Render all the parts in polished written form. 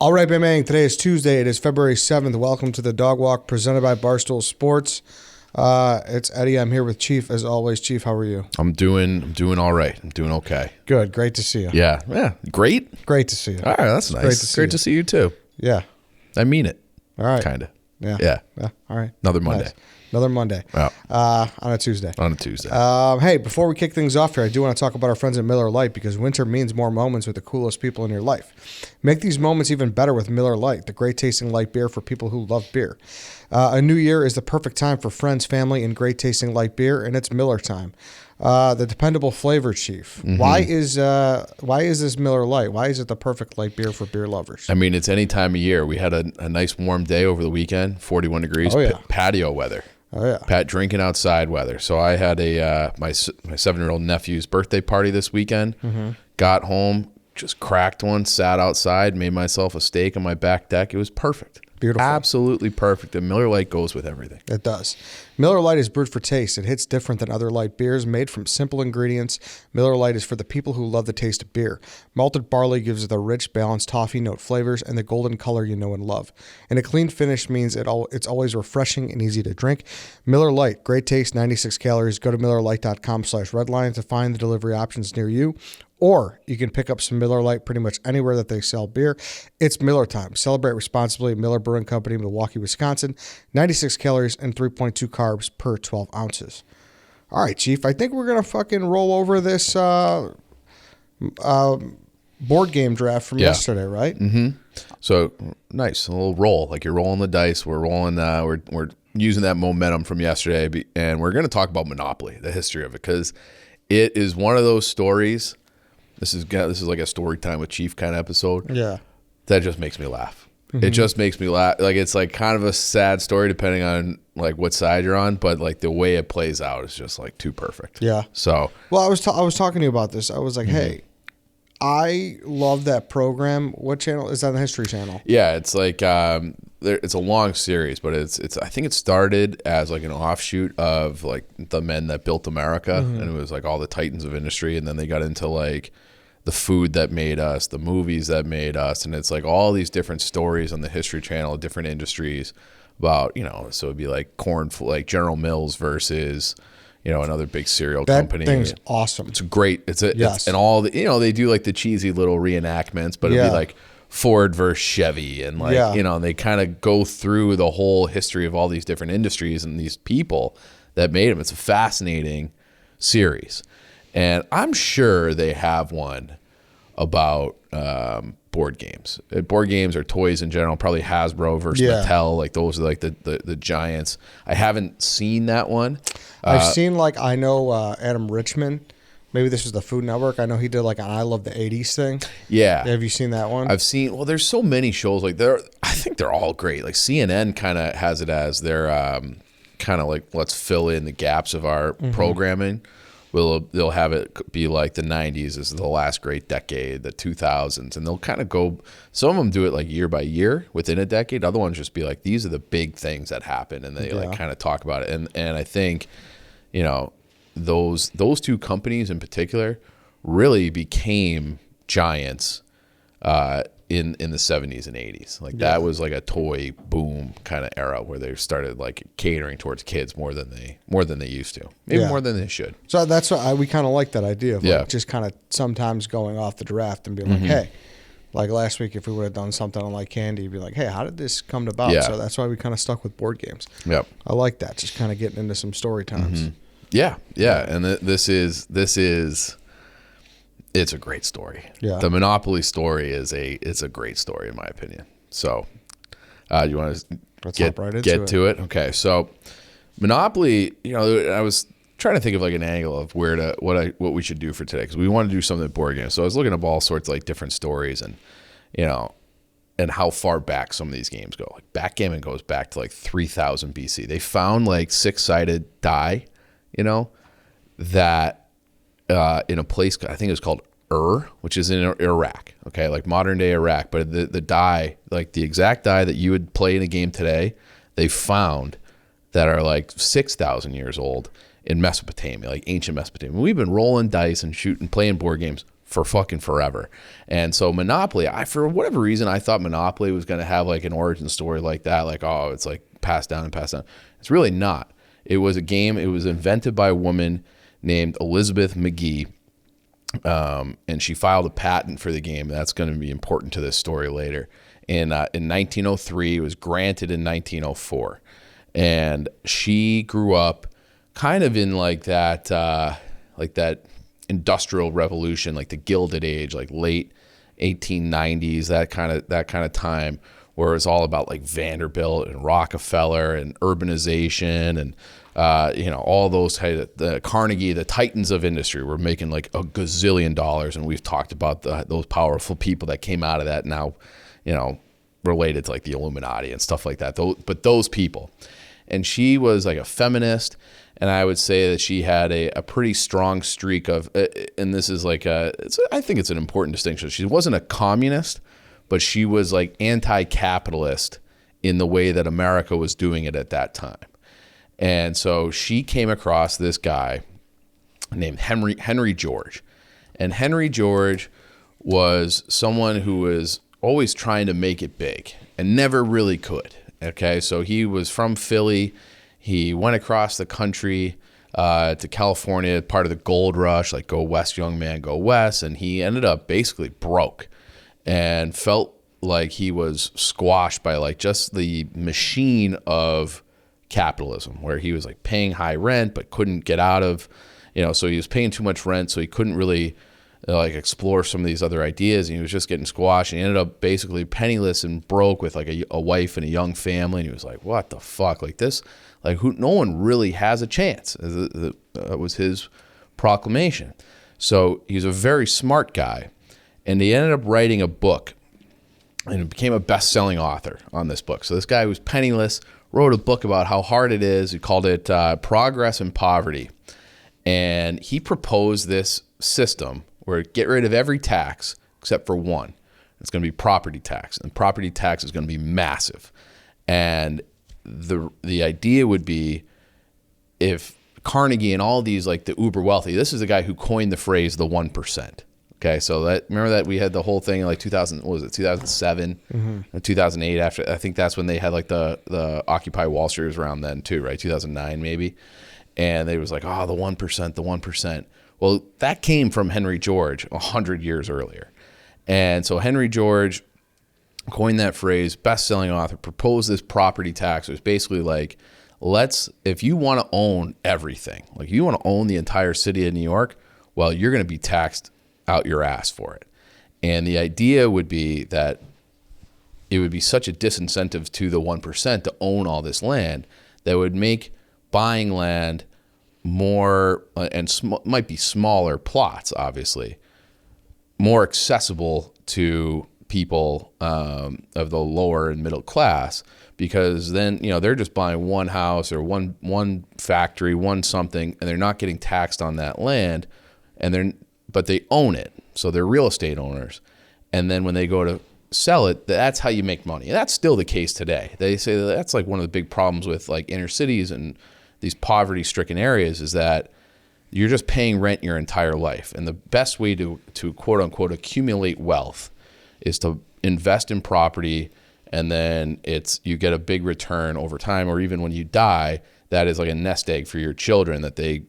All right, bang. Today is Tuesday. It is February 7th. Welcome to the Dog Walk presented by Barstool Sports. It's Eddie. I'm here with Chief, as always. Chief, how are you? I'm doing all right. I'm doing okay. Good. Great to see you. Yeah. Great. Great to see you. All right, that's nice. Great to see you too. Yeah. I mean it. All right. Kind of. Yeah. All right. Another Monday. Nice. Another Monday. Oh. On a Tuesday. Hey, before we kick things off here, I do want to talk about our friends at Miller Lite because winter means more moments with the coolest people in your life. Make these moments even better with Miller Lite, the great tasting light beer for people who love beer. A new year is the perfect time for friends, family, and great tasting light beer, and it's Miller time. The dependable flavor, Chief. Mm-hmm. Why is this Miller Lite? Why is it the perfect light beer for beer lovers? I mean, it's any time of year. We had a nice warm day over the weekend, 41 degrees, patio weather. Oh yeah, Pat drinking outside weather. So I had my 7-year-old nephew's birthday party this weekend. Mm-hmm. Got home, just cracked one, sat outside, made myself a steak on my back deck. It was perfect. Beautiful. Absolutely perfect. And Miller Lite goes with everything. It does. Miller Lite is brewed for taste. It hits different than other light beers made from simple ingredients. Miller Lite is for the people who love the taste of beer. Malted barley gives it the rich, balanced toffee note flavors and the golden color you know and love. And a clean finish means it's always refreshing and easy to drink. Miller Lite, great taste, 96 calories. Go to MillerLite.com/redline to find the delivery options near you. Or you can pick up some Miller Lite pretty much anywhere that they sell beer. It's Miller time. Celebrate responsibly. Miller Brewing Company, Milwaukee, Wisconsin. 96 calories and 3.2 carbs per 12 ounces. All right, Chief. I think we're going to fucking roll over this board game draft from yesterday, right? Mm-hmm. So, nice. A little roll. Like you're rolling the dice. We're rolling. We're using that momentum from yesterday. And we're going to talk about Monopoly, the history of it, because it is one of those stories. This is like a story time with Chief kind of episode. Yeah. That just makes me laugh. Mm-hmm. It just makes me laugh. Like it's like kind of a sad story depending on like what side you're on, but like the way it plays out is just like too perfect. Yeah. So. Well, I was talking to you about this. I was like, hey, I love that program. What channel is that? On the History Channel? Yeah, it's like it's a long series, but it's I think it started as like an offshoot of like the men that built America, and it was like all the titans of industry, and then they got into like the food that made us, the movies that made us, and it's like all these different stories on the History Channel, different industries about, so it'd be like like General Mills versus, another big cereal company. That thing's awesome. It's great. It's and all the, they do like the cheesy little reenactments, but it'd be like Ford versus Chevy and like, and they kind of go through the whole history of all these different industries and these people that made them. It's a fascinating series. And I'm sure they have one about board games. Board games or toys in general, probably Hasbro versus Mattel. Like those are like the giants. I haven't seen that one. I've seen I know Adam Richman. Maybe this was the Food Network. I know he did like an I Love the 80s thing. Yeah. Have you seen that one? I've seen, well, there's so many shows. Like I think they're all great. Like CNN kind of has it as their kind of like, let's fill in the gaps of our programming. They'll have it be like the 90s is the last great decade, the 2000s, and they'll kind of go, some of them do it like year by year within a decade. Other ones just be like, these are the big things that happen, and they like kind of talk about it. And I think, those two companies in particular really became giants in the 70s and 80s. Like that was like a toy boom kind of era where they started like catering towards kids more than they used to, maybe more than they should. So that's what we kind of like that idea of like just kind of sometimes going off the draft and being like, hey, like last week if we would have done something on like candy, you'd be like, hey, how did this come about? So that's why we kind of stuck with board games. Yep. I like that, just kind of getting into some story times. Yeah, and this is it's a great story. Yeah. The Monopoly story is a great story in my opinion. So, you want to get to it? Okay. So, Monopoly, I was trying to think of like an angle of what we should do for today because we want to do something with board games. So I was looking up all sorts of like different stories and and how far back some of these games go. Like backgammon goes back to like 3000 BC. They found like 6-sided die, that in a place I think it was called which is in Iraq. Okay, like modern day Iraq, but the die, like the exact die that you would play in a game today, they found that are like 6,000 years old in Mesopotamia, like ancient Mesopotamia. We've been rolling dice and playing board games for fucking forever. And so Monopoly, for whatever reason, I thought Monopoly was going to have like an origin story like that. Like, oh, it's like passed down and passed down. It's really not. It was a game. It was invented by a woman named Elizabeth McGee. And she filed a patent for the game. That's going to be important to this story later. In 1903, it was granted in 1904. And she grew up kind of in like that industrial revolution, like the Gilded Age, like late 1890s, that kind of time, where it's all about like Vanderbilt and Rockefeller and urbanization and all those, the Carnegie, the titans of industry were making like a gazillion dollars, and we've talked about those powerful people that came out of that now, related to like the Illuminati and stuff like that. But those people, and she was like a feminist, and I would say that she had a pretty strong streak of, and this is like I think it's an important distinction. She wasn't a communist, but she was like anti-capitalist in the way that America was doing it at that time. And so she came across this guy named Henry George. And Henry George was someone who was always trying to make it big and never really could. Okay, so he was from Philly. He went across the country to California, part of the gold rush, like go west, young man, go west. And he ended up basically broke and felt like he was squashed by like just the machine of capitalism, where he was like paying high rent but couldn't get out of, so he was paying too much rent, so he couldn't really like explore some of these other ideas, and he was just getting squashed, and he ended up basically penniless and broke with like a wife and a young family. And he was like, what the fuck, like this, like no one really has a chance. That was his proclamation. So he's a very smart guy, and he ended up writing a book and became a best-selling author on this book. So this guy was penniless, wrote a book about how hard it is. He called it Progress and Poverty. And he proposed this system where get rid of every tax except for one. It's going to be property tax. And property tax is going to be massive. And the idea would be, if Carnegie and all these, like the uber wealthy, this is the guy who coined the phrase the 1%. Okay, so remember that we had the whole thing in like 2007 or 2008. After, I think that's when they had like the Occupy Wall Street was around then too, right? 2009 maybe, and they was like, oh, the 1%, the 1%. Well, that came from Henry George 100 years earlier, and so Henry George coined that phrase. Best-selling author, proposed this property tax. It was basically like, if you want to own everything, like you want to own the entire city of New York, well, you're going to be taxed out your ass for it. And the idea would be that it would be such a disincentive to the 1% to own all this land that would make buying land more, might be smaller plots, obviously, more accessible to people of the lower and middle class, because then they're just buying one house or one factory, one something, and they're not getting taxed on that land, but they own it, so they're real estate owners. And then when they go to sell it, that's how you make money. And that's still the case today. They say that's like one of the big problems with like inner cities and these poverty-stricken areas, is that you're just paying rent your entire life. And the best way to quote unquote accumulate wealth is to invest in property, and then you get a big return over time, or even when you die, that is like a nest egg for your children, that they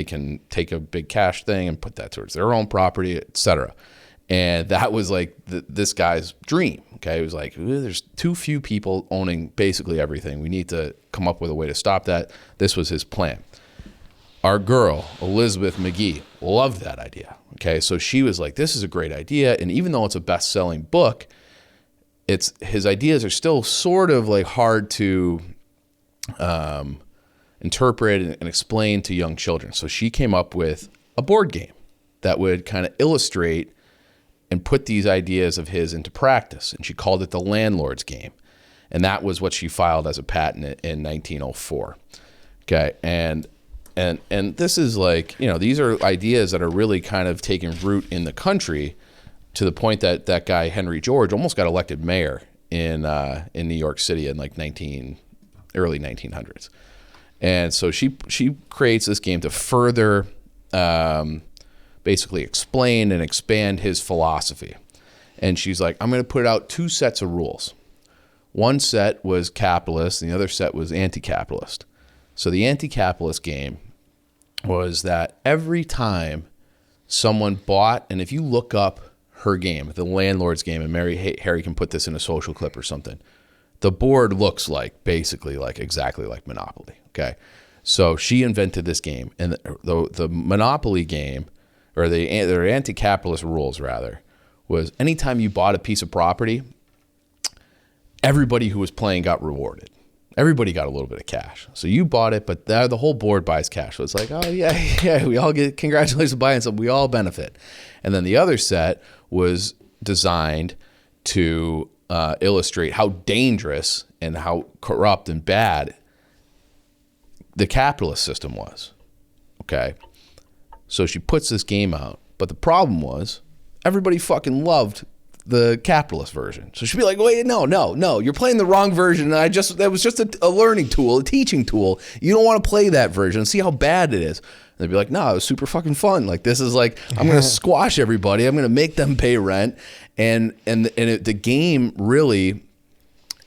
can take a big cash thing and put that towards their own property, etc. And that was like this guy's dream. Okay, it was like, there's too few people owning basically everything. We need to come up with a way to stop that. This was his plan. Our girl, Elizabeth McGee, loved that idea. Okay, so she was like, this is a great idea. And even though it's a best-selling book, his ideas are still sort of like hard to interpret and explain to young children. So she came up with a board game that would kind of illustrate and put these ideas of his into practice. And she called it the Landlord's game. And that was what she filed as a patent in 1904. Okay. And this is like, these are ideas that are really kind of taking root in the country, to the point that that guy, Henry George, almost got elected mayor in New York City in like early 1900s. And so she creates this game to further basically explain and expand his philosophy. And she's like, I'm going to put out 2 sets of rules. One set was capitalist, and the other set was anti-capitalist. So the anti-capitalist game was that every time someone bought, and if you look up her game, the Landlord's game, and Harry can put this in a social clip or something, the board looks like basically like exactly like Monopoly. Okay, so she invented this game, and the Monopoly game, or their anti-capitalist rules rather, was anytime you bought a piece of property, everybody who was playing got rewarded. Everybody got a little bit of cash. So you bought it, but the whole board buys cash. So it's like, oh yeah, we all get congratulations on buying something. We all benefit. And then the other set was designed to illustrate how dangerous and how corrupt and bad the capitalist system was. Okay. So she puts this game out, but the problem was everybody fucking loved the capitalist version. So she'd be like, wait, no, you're playing the wrong version. And that was just a learning tool, a teaching tool. You don't want to play that version. See how bad it is. And they'd be like, no, it was super fucking fun. Like, this is like, I'm going to squash everybody. I'm going to make them pay rent. And the game really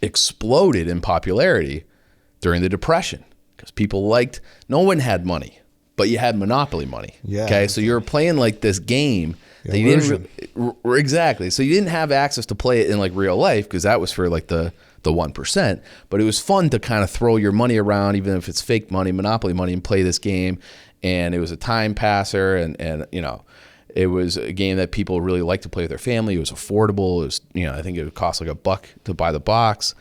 exploded in popularity during the Depression because people no one had money, but you had Monopoly money. Yeah. Okay. So you're playing like this game. That you didn't exactly. So you didn't have access to play it in like real life because that was for like the 1%. But it was fun to kind of throw your money around, even if it's fake money, Monopoly money, and play this game. And it was a time passer, and you know, it was a game that people really liked to play with their family. It was affordable. It was, you know, I think it would cost like $1 to buy the box,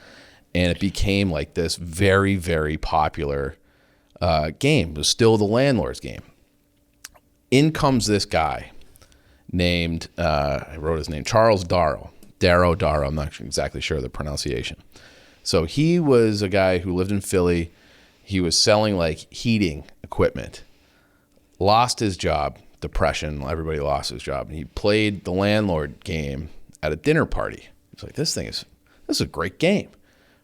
and it became like this very, very popular game. It was still the Landlord's game. In comes this guy named, I wrote his name, Charles Darrow. Darrow. I'm not exactly sure of the pronunciation. So he was a guy who lived in Philly. He was selling like heating equipment. Lost his job, Depression. Everybody lost his job. And he played the Landlord game at a dinner party. He's like, this is a great game.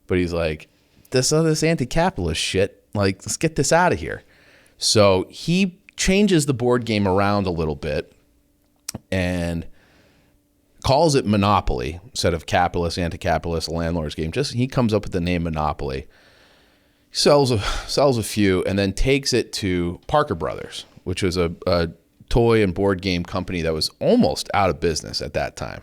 But he's like, this anti-capitalist shit, like, let's get this out of here. So he changes the board game around a little bit and calls it Monopoly instead of capitalist, anti-capitalist, Landlord's game. Just he comes up with the name Monopoly, sells a few, and then takes it to Parker Brothers, which was a toy and board game company that was almost out of business at that time.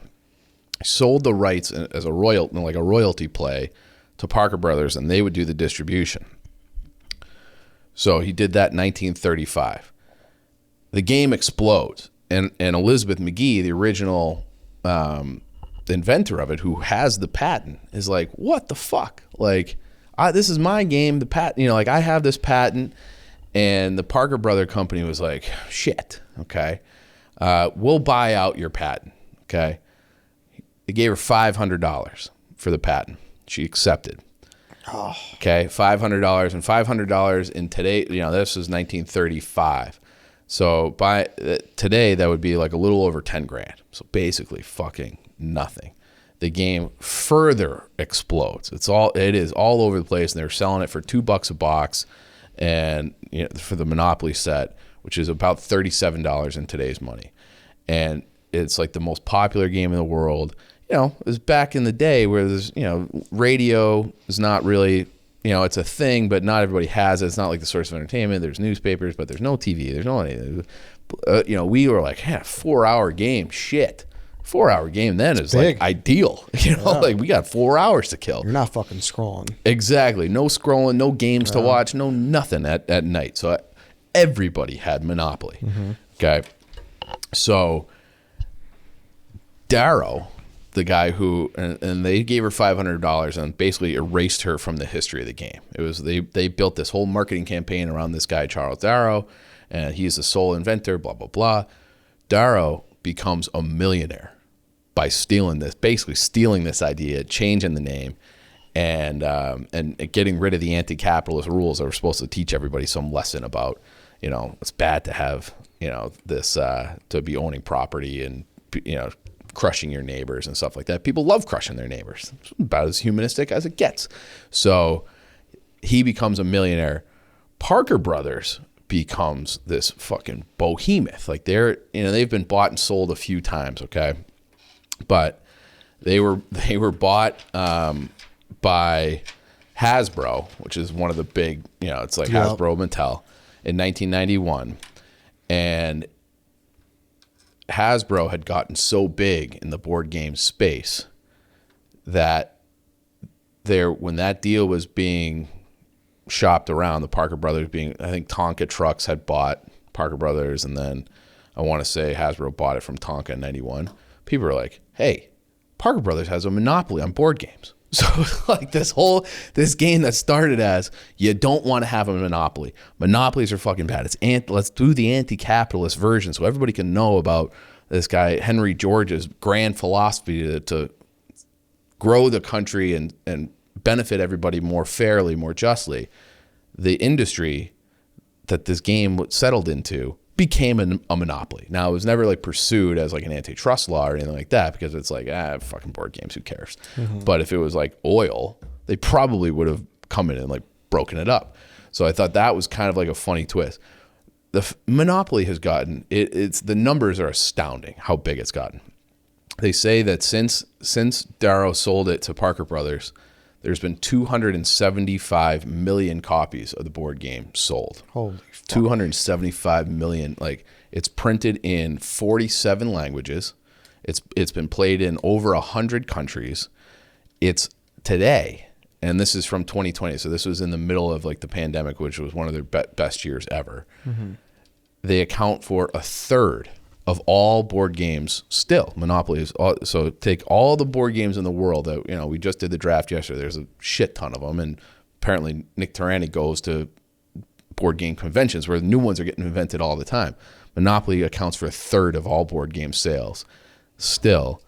Sold the rights as a royalty play to Parker Brothers, and they would do the distribution. So he did that in 1935. The game explodes. And Elizabeth McGee, the original inventor of it, who has the patent, is like, what the fuck? Like, this is my game. The patent, you know, like, I have this patent. And the Parker Brother company was like, shit, okay, we'll buy out your patent, okay? They gave her $500 for the patent. She accepted. Oh. Okay, $500, and $500 in today, you know, this was 1935. So by today, that would be like a little over 10 grand. So basically fucking nothing. The game further explodes. It is all over the place, and they're selling it for $2 a box, and you know, for the Monopoly set, which is about $37 in today's money. And it's like the most popular game in the world. You know, it was back in the day where there's, you know, radio is not really, you know, it's a thing, but not everybody has it. It's not like the source of entertainment. There's newspapers, but there's no TV. There's no anything. You know, we were like, 4-hour game. Shit. 4-hour game then is like ideal. You know, like we got 4 hours to kill. You're not fucking scrolling. Exactly. No scrolling, no games to watch, no nothing at night. So everybody had Monopoly. Mm-hmm. Okay. So Darrow, the guy who, and they gave her $500 and basically erased her from the history of the game. It was, they built this whole marketing campaign around this guy, Charles Darrow, and he's the sole inventor, blah, blah, blah. Darrow becomes a millionaire by basically stealing this idea, changing the name, and getting rid of the anti-capitalist rules that were supposed to teach everybody some lesson about, you know, it's bad to have, you know, this, to be owning property and, you know, crushing your neighbors and stuff like that. People love crushing their neighbors. It's about as humanistic as it gets. So he becomes a millionaire. Parker Brothers becomes this fucking behemoth. Like they've been bought and sold a few times, okay? But they were bought by Hasbro, which is one of the big, it's like Hasbro, Mattel, in 1991. And Hasbro had gotten so big in the board game space that when that deal was being shopped around, the Parker Brothers I think Tonka Trucks had bought Parker Brothers, and then I want to say Hasbro bought it from Tonka in 91. People were like, hey, Parker Brothers has a monopoly on board games. So like this game that started as you don't want to have a monopoly. Monopolies are fucking bad. Let's do the anti-capitalist version so everybody can know about this guy Henry George's grand philosophy to grow the country and benefit everybody more fairly, more justly. The industry that this game settled into became a monopoly. Now, it was never like pursued as like an antitrust law or anything like that, because it's like, fucking board games, who cares? Mm-hmm. But if it was like oil, they probably would have come in and like broken it up. So I thought that was kind of like a funny twist. The monopoly has gotten, the numbers are astounding how big it's gotten. They say that since Darrow sold it to Parker Brothers, there's been 275 million copies of the board game sold. Holy fuck. 275 million. Like, it's printed in 47 languages. It's been played in over 100 countries. It's today, and this is from 2020, so this was in the middle of like the pandemic, which was one of their best years ever. Mm-hmm. They account for a third of all board games still. Monopoly is so take all the board games in the world that we just did the draft yesterday. There's a shit ton of them, and apparently Nick Tarani goes to board game conventions where new ones are getting invented all the time. Monopoly accounts for a third of all board game sales still,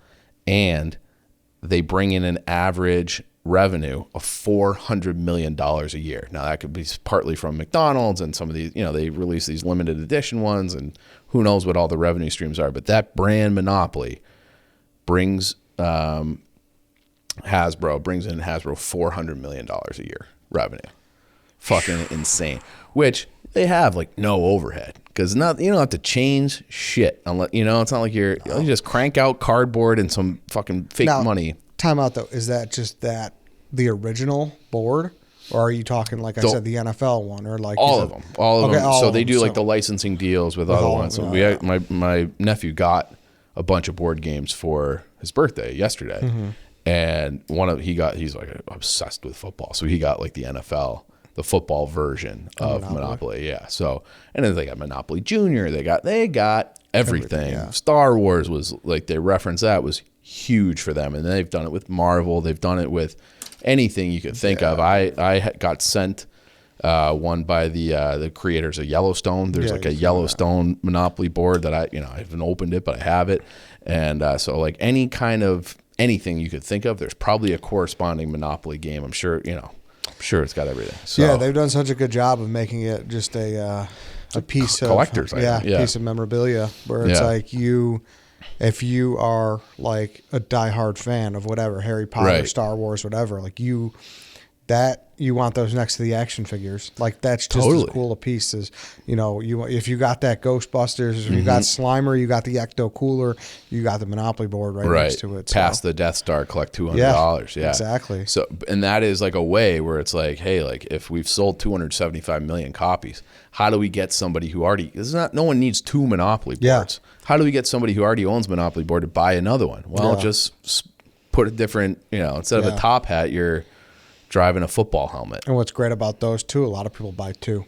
and they bring in an average revenue of $400 million a year. Now that could be partly from McDonald's and some of these, they release these limited edition ones, and who knows what all the revenue streams are. But that brand Monopoly brings Hasbro $400 million a year revenue. Fucking insane. Which they have like no overhead, because you don't have to change shit unless it's not like you just crank out cardboard and some fucking fake money. Time out though. Is that just the original board, or are you talking like I said the NFL one, or like all of them? So they do like the licensing deals with other ones. So my nephew got a bunch of board games for his birthday yesterday, mm-hmm. and he's like obsessed with football, so he got like the NFL, the football version of Monopoly. Yeah. So, and then they got Monopoly Junior. They got everything. Yeah. Star Wars was like, they reference that was huge for them, and they've done it with Marvel. They've done it with anything you could think of. I got sent one by the creators of Yellowstone. There's like a Yellowstone Monopoly board that I haven't opened it, but I have it. And so like any kind of anything you could think of, there's probably a corresponding Monopoly game. I'm sure it's got everything. So, yeah, they've done such a good job of making it just a piece collector's of item. Piece of memorabilia, where it's like if you are like a diehard fan of whatever, Harry Potter, Star Wars, whatever, like you want those next to the action figures. Like that's just as cool a piece as, if you got that Ghostbusters, mm-hmm. you got Slimer, you got the Ecto Cooler, you got the Monopoly board right next to it. Past the Death Star, collect $200. Yeah, exactly. So, and that is like a way where it's like, hey, like if we've sold 275 million copies, how do we get somebody who already, no one needs two Monopoly boards. Yeah. How do we get somebody who already owns Monopoly board to buy another one? Well, just put a different, instead of a top hat, you're driving a football helmet. And what's great about those too, a lot of people buy two.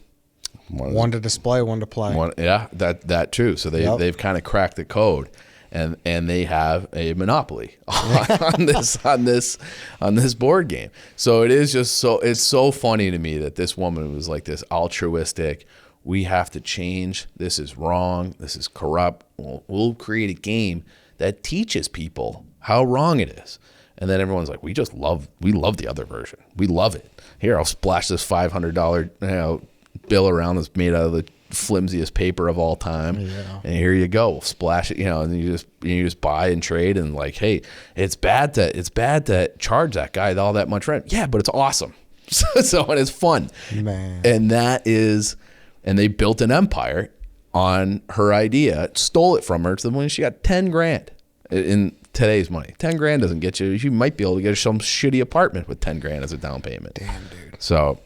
One to display, one to play. That too. So they've kind of cracked the code, and they have a monopoly on this board game. So it is just it's so funny to me that this woman was like this altruistic. We have to change. This is wrong. This is corrupt. We'll create a game that teaches people how wrong it is. And then everyone's like, we love the other version. We love it. Here, I'll splash this $500 bill around that's made out of the flimsiest paper of all time. Yeah. And here you go. We'll splash it, and you just buy and trade, and like, hey, it's bad to charge that guy all that much rent. Yeah, but it's awesome. So and it's fun. Man. And that is and they built an empire on her idea, stole it from her to the point she got $10,000 in today's money. $10,000 doesn't get you. You might be able to get some shitty apartment with $10,000 as a down payment. Damn, dude. So,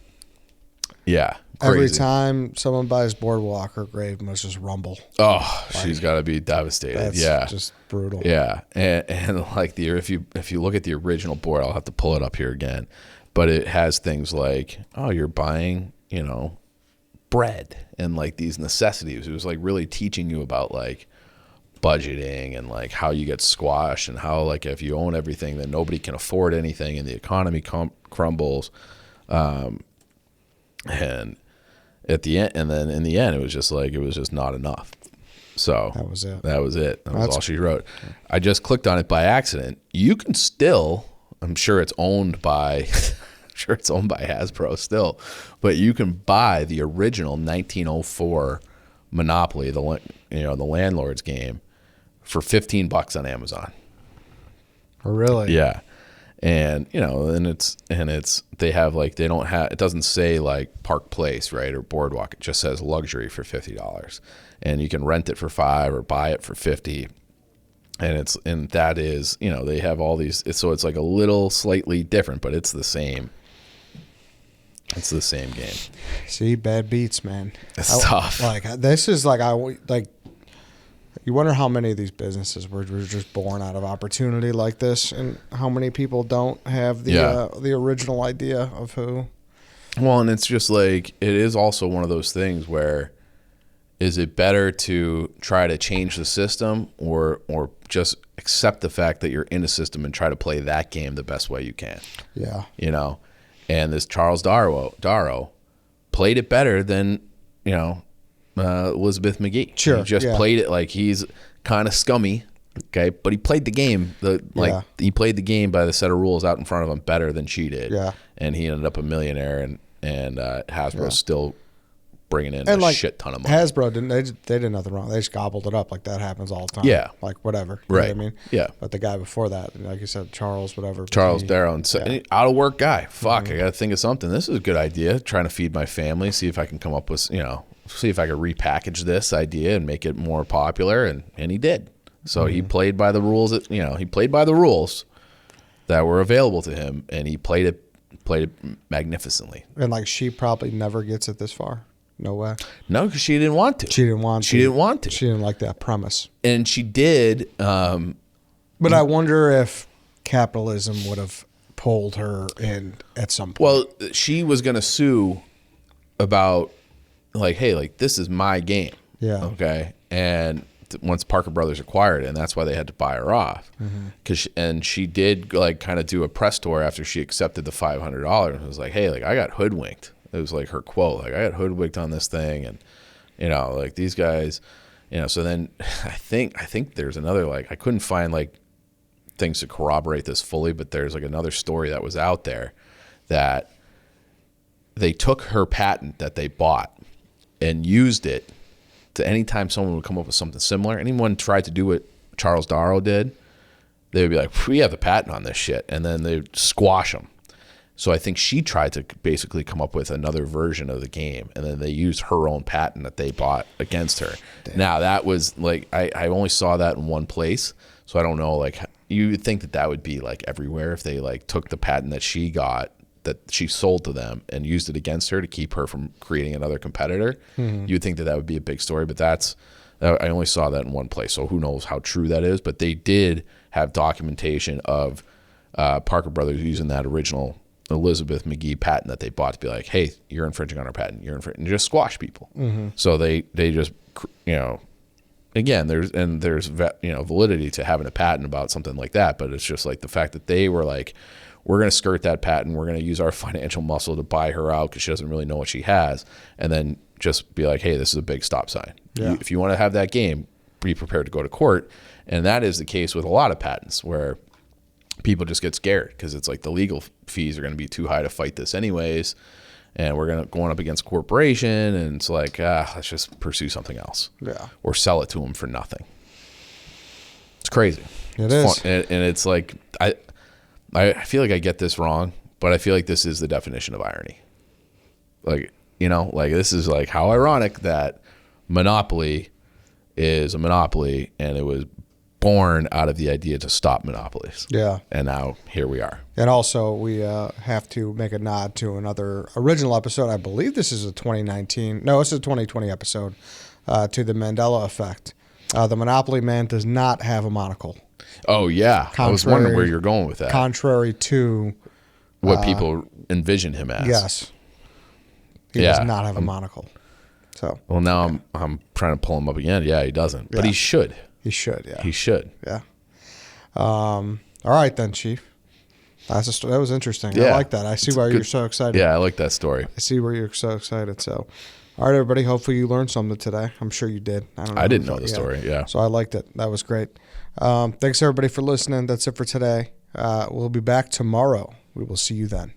yeah. Crazy. Every time someone buys Boardwalk, her grave must just rumble. Oh, she's got to be devastated. That's just brutal. Yeah, and like if you look at the original board, I'll have to pull it up here again, but it has things like, oh, you're buying, bread and like these necessities. It was like really teaching you about like budgeting and like how you get squashed and how like if you own everything, then nobody can afford anything and the economy crumbles. And at the end, and then in the end, it was just not enough. So that was it. That was all she wrote. I just clicked on it by accident. You can still, I'm sure it's owned by Hasbro still, but you can buy the original 1904 Monopoly, the Landlord's game, for $15 on Amazon. Oh, really? Yeah. And they have like, they don't have, it doesn't say like Park Place, right, or Boardwalk. It just says luxury for $50, and you can rent it for $5 or buy it for $50. And that is, they have all these, so it's like a little slightly different, but it's the same. It's the same game. See, bad beats, man. It's tough. Like this is like you wonder how many of these businesses were just born out of opportunity like this, and how many people don't have the original idea of who. Well, and it's just like, it is also one of those things where, is it better to try to change the system or just accept the fact that you're in a system and try to play that game the best way you can? Yeah. And this Charles Darrow played it better than, Elizabeth McGee. Sure. He just played it like he's kind of scummy, okay? But he played the game. He played the game by the set of rules out in front of him better than she did. Yeah. And he ended up a millionaire, and Hasbro's still bringing in a shit ton of money. Hasbro they did nothing wrong. They just gobbled it up. Like that happens all the time. Yeah. Like whatever. You right. know what I mean? Yeah. But the guy before that, like you said, Charles Darrow, out of work guy. Fuck, I got to think of something. This is a good idea. Trying to feed my family, see if I can come up with, see if I could repackage this idea and make it more popular. And he did. So he played by the rules that were available to him, and he played it magnificently. And like, she probably never gets it this far. No way. No, because she didn't want to. She didn't want to. She didn't like that premise. And she did. But I wonder if capitalism would have pulled her in at some point. Well, she was going to sue about, like, hey, like, this is my game. Yeah. Okay. And once Parker Brothers acquired it, and that's why they had to buy her off. And she did, like, kind of do a press tour after she accepted the $500. It was like, hey, like, I got hoodwinked. It was like her quote, like, I got hoodwinked on this thing, and like these guys, so then I think there's another, like, I couldn't find like things to corroborate this fully, but there's like another story that was out there that they took her patent that they bought and used it to, anytime someone would come up with something similar, anyone tried to do what Charles Darrow did, they would be like, we have a patent on this shit, and then they'd squash them. So I think she tried to basically come up with another version of the game, and then they used her own patent that they bought against her. Damn. Now, that was like, I only saw that in one place, so I don't know, like, you would think that would be like everywhere if they like took the patent that she got, that she sold to them, and used it against her to keep her from creating another competitor. You would think that would be a big story, but I only saw that in one place, so who knows how true that is. But they did have documentation of Parker Brothers using that original Elizabeth McGee patent that they bought to be like, hey, you're infringing on our patent, and just squash people. So they just, again, there's validity to having a patent about something like that, but it's just like the fact that they were like, we're going to skirt that patent, we're going to use our financial muscle to buy her out because she doesn't really know what she has, and then just be like, hey, this is a big stop sign. If you want to have that game, be prepared to go to court. And that is the case with a lot of patents where people just get scared because it's like the legal fees are going to be too high to fight this anyways, and we're going up against a corporation, and it's like, let's just pursue something else, or sell it to them for nothing. It's crazy. It is, fun. And it's like, I feel like I get this wrong, but I feel like this is the definition of irony. Like, You know, like this is like how ironic that monopoly is a monopoly, and it was born out of the idea to stop monopolies. Yeah. And now here we are. And also we have to make a nod to another original episode. I believe this is a 2019. No, it's a 2020 episode to the Mandela effect. The Monopoly man does not have a monocle. Oh, yeah. I was wondering where you're going with that. Contrary to what people envision him as. Yes. He does not have a monocle. So. Well, now I'm trying to pull him up again. Yeah, he doesn't. But he should. He should, yeah. He should. Yeah. All right then, Chief. That was interesting. Yeah. I like that. I see why you're so excited. Yeah, I like that story. I see where you're so excited. So, all right, everybody. Hopefully you learned something today. I'm sure you did. I didn't know the story. Yeah. So I liked it. That was great. Thanks everybody for listening. That's it for today. We'll be back tomorrow. We will see you then.